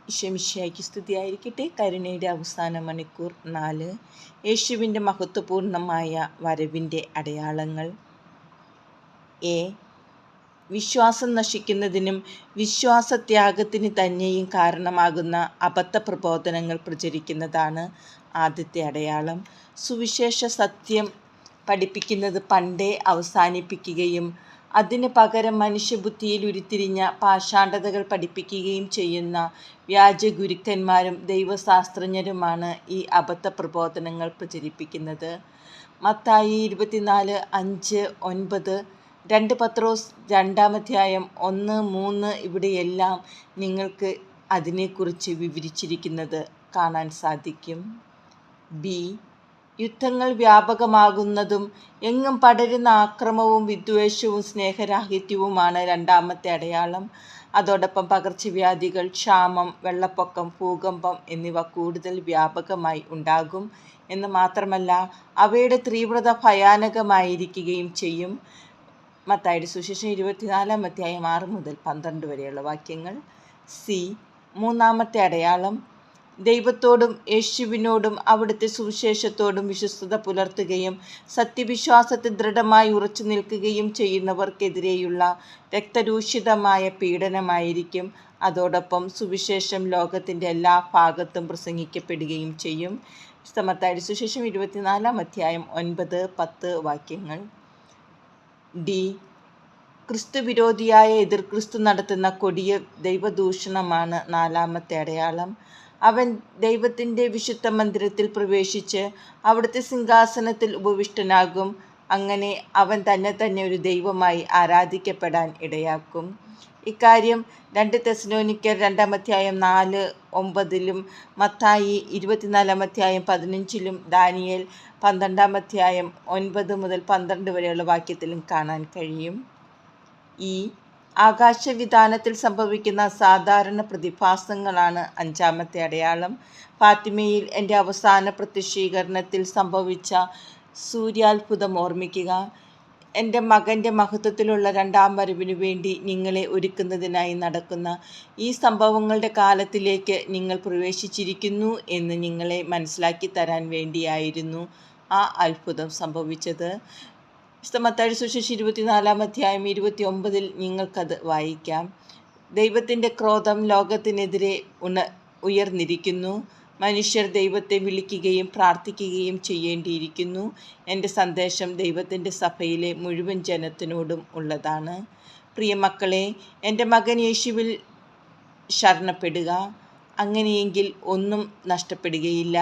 ഈശോമിശിഹായ്ക്ക് സ്തുതിയായിരിക്കട്ടെ. കരുണയുടെ അവസാന മണിക്കൂർ 4. യേശുവിൻ്റെ മഹത്വപൂർണമായ വരവിൻ്റെ അടയാളങ്ങൾ. എ. വിശ്വാസം നശിക്കുന്നതിനും വിശ്വാസത്യാഗത്തിന് തന്നെയും കാരണമാകുന്ന അബദ്ധ പ്രബോധനങ്ങൾ പ്രചരിക്കുന്നതാണ് ആദ്യത്തെ അടയാളം. സുവിശേഷ സത്യം പഠിപ്പിക്കുന്നത് പണ്ടേ അവസാനിപ്പിക്കുകയും അതിന് പകരം മനുഷ്യബുദ്ധിയിൽ ഉരുത്തിരിഞ്ഞ പാഷാണ്ഡതകൾ പഠിപ്പിക്കുകയും ചെയ്യുന്ന വ്യാജ ഗുരുക്കന്മാരും ദൈവശാസ്ത്രജ്ഞരുമാണ് ഈ അബദ്ധ പ്രബോധനങ്ങൾ പ്രചരിപ്പിക്കുന്നത്. മത്തായി 24:5, 9, 2 പത്രോസ് 2-ാം 1-3 ഇവിടെയെല്ലാം നിങ്ങൾക്ക് അതിനെക്കുറിച്ച് വിവരിച്ചിരിക്കുന്നത് കാണാൻ സാധിക്കും. ബി. യുദ്ധങ്ങൾ വ്യാപകമാകുന്നതും എങ്ങും പടരുന്ന ആക്രമവും വിദ്വേഷവും സ്നേഹരാഹിത്യവുമാണ് രണ്ടാമത്തെ അടയാളം. അതോടൊപ്പം പകർച്ചവ്യാധികൾ, ക്ഷാമം, വെള്ളപ്പൊക്കം, ഭൂകമ്പം എന്നിവ കൂടുതൽ വ്യാപകമായി ഉണ്ടാകും എന്ന് മാത്രമല്ല അവയുടെ തീവ്രത ഭയാനകമായിരിക്കുകയും ചെയ്യും. മത്തായിയുടെ സുവിശേഷം 24-ാം 6-12 വരെയുള്ള വാക്യങ്ങൾ. സി. മൂന്നാമത്തെ അടയാളം. ദൈവത്തോടും യേശുവിനോടും അവിടുത്തെ സുവിശേഷത്തോടും വിശ്വസ്തത പുലർത്തുകയും സത്യവിശ്വാസത്തിൽ ദൃഢമായി ഉറച്ചു നിൽക്കുകയും ചെയ്യുന്നവർക്കെതിരെയുള്ള രക്തരൂഷിതമായ പീഡനമായിരിക്കും. അതോടൊപ്പം സുവിശേഷം ലോകത്തിൻ്റെ എല്ലാ ഭാഗത്തും പ്രസംഗിക്കപ്പെടുകയും ചെയ്യും. മത്തായിയുടെ സുവിശേഷം 24-ാം 9-10 വാക്യങ്ങൾ. ഡി. ക്രിസ്തുവിരോധിയായ എതിർക്രിസ്തു നടത്തുന്ന കൊടിയ ദൈവദൂഷണമാണ് നാലാമത്തെ അടയാളം. അവൻ ദൈവത്തിൻ്റെ വിശുദ്ധ മന്ദിരത്തിൽ പ്രവേശിച്ച് അവിടുത്തെ സിംഹാസനത്തിൽ ഉപവിഷ്ടനാകും. അങ്ങനെ അവൻ തന്നെ ഒരു ദൈവമായി ആരാധിക്കപ്പെടാൻ ഇടയാക്കും. ഇക്കാര്യം 2 തെസ്സലോനിക്കർ 2-ാം 4-9, മത്തായി 24-ാം 15, ദാനിയേൽ 12-ാം 9-12 വരെയുള്ള വാക്യത്തിലും കാണാൻ കഴിയും. ഈ ആകാശവിതാനത്തിൽ സംഭവിക്കുന്ന സാധാരണ പ്രതിഭാസങ്ങളാണ് അഞ്ചാമത്തെ അടയാളം. ഫാത്തിമയിൽ എൻ്റെ അവസാന പ്രത്യക്ഷീകരണത്തിൽ സംഭവിച്ച സൂര്യാത്ഭുതം ഓർമ്മിക്കുക. എൻ്റെ മകൻ്റെ മഹത്വത്തിലുള്ള രണ്ടാം വരവിനു വേണ്ടി നിങ്ങളെ ഒരുക്കുന്നതിനായി നടക്കുന്ന ഈ സംഭവങ്ങളുടെ കാലത്തിലേക്ക് നിങ്ങൾ പ്രവേശിച്ചിരിക്കുന്നു എന്ന് നിങ്ങളെ മനസ്സിലാക്കി തരാൻ വേണ്ടിയായിരുന്നു ആ അത്ഭുതം സംഭവിച്ചത്. മത്തായിയുടെ സുവിശേഷം 24-ാം 29 നിങ്ങൾക്കത് വായിക്കാം. ദൈവത്തിൻ്റെ ക്രോധം ലോകത്തിനെതിരെ ഉയർന്നിരിക്കുന്നു. മനുഷ്യർ ദൈവത്തെ വിളിക്കുകയും പ്രാർത്ഥിക്കുകയും ചെയ്യേണ്ടിയിരിക്കുന്നു. എൻ്റെ സന്ദേശം ദൈവത്തിൻ്റെ സഭയിലെ മുഴുവൻ ജനത്തിനോടും ഉള്ളതാണ്. പ്രിയമക്കളെ, എൻ്റെ മകൻ യേശുവിൽ ശരണപ്പെടുക. അങ്ങനെയെങ്കിൽ ഒന്നും നഷ്ടപ്പെടുകയില്ല.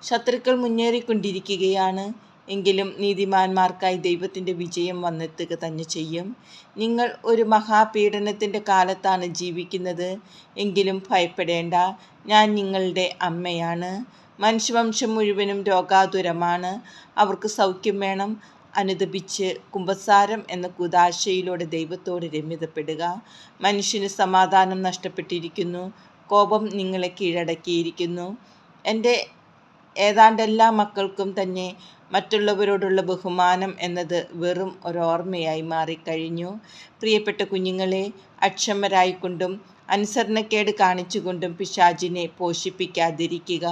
ശത്രുക്കൾ മുന്നേറിക്കൊണ്ടിരിക്കുകയാണ്. എങ്കിലും നീതിമാന്മാർക്കായി ദൈവത്തിൻ്റെ വിജയം വന്നെത്തുക തന്നെ ചെയ്യും. നിങ്ങൾ ഒരു മഹാപീഡനത്തിൻ്റെ കാലത്താണ് ജീവിക്കുന്നത്. എങ്കിലും ഭയപ്പെടേണ്ട, ഞാൻ നിങ്ങളുടെ അമ്മയാണ്. മനുഷ്യവംശം മുഴുവനും രോഗാതുരമാണ്. അവർക്ക് സൗഖ്യം വേണം. അനുതപിച്ച് കുമ്പസാരം എന്ന കൂദാശയിലൂടെ ദൈവത്തോട് രമ്യതപ്പെടുക. മനുഷ്യന് സമാധാനം നഷ്ടപ്പെട്ടിരിക്കുന്നു. കോപം നിങ്ങളെ കീഴടക്കിയിരിക്കുന്നു. എൻ്റെ ഏതാണ്ടെല്ലാ മക്കൾക്കും തന്നെ മറ്റുള്ളവരോടുള്ള ബഹുമാനം എന്നത് വെറും ഒരോർമ്മയായി മാറിക്കഴിഞ്ഞു. പ്രിയപ്പെട്ട കുഞ്ഞുങ്ങളെ, അക്ഷമരായിക്കൊണ്ടും അനുസരണക്കേട് കാണിച്ചുകൊണ്ടും പിശാചിനെ പോഷിപ്പിക്കാതിരിക്കുക.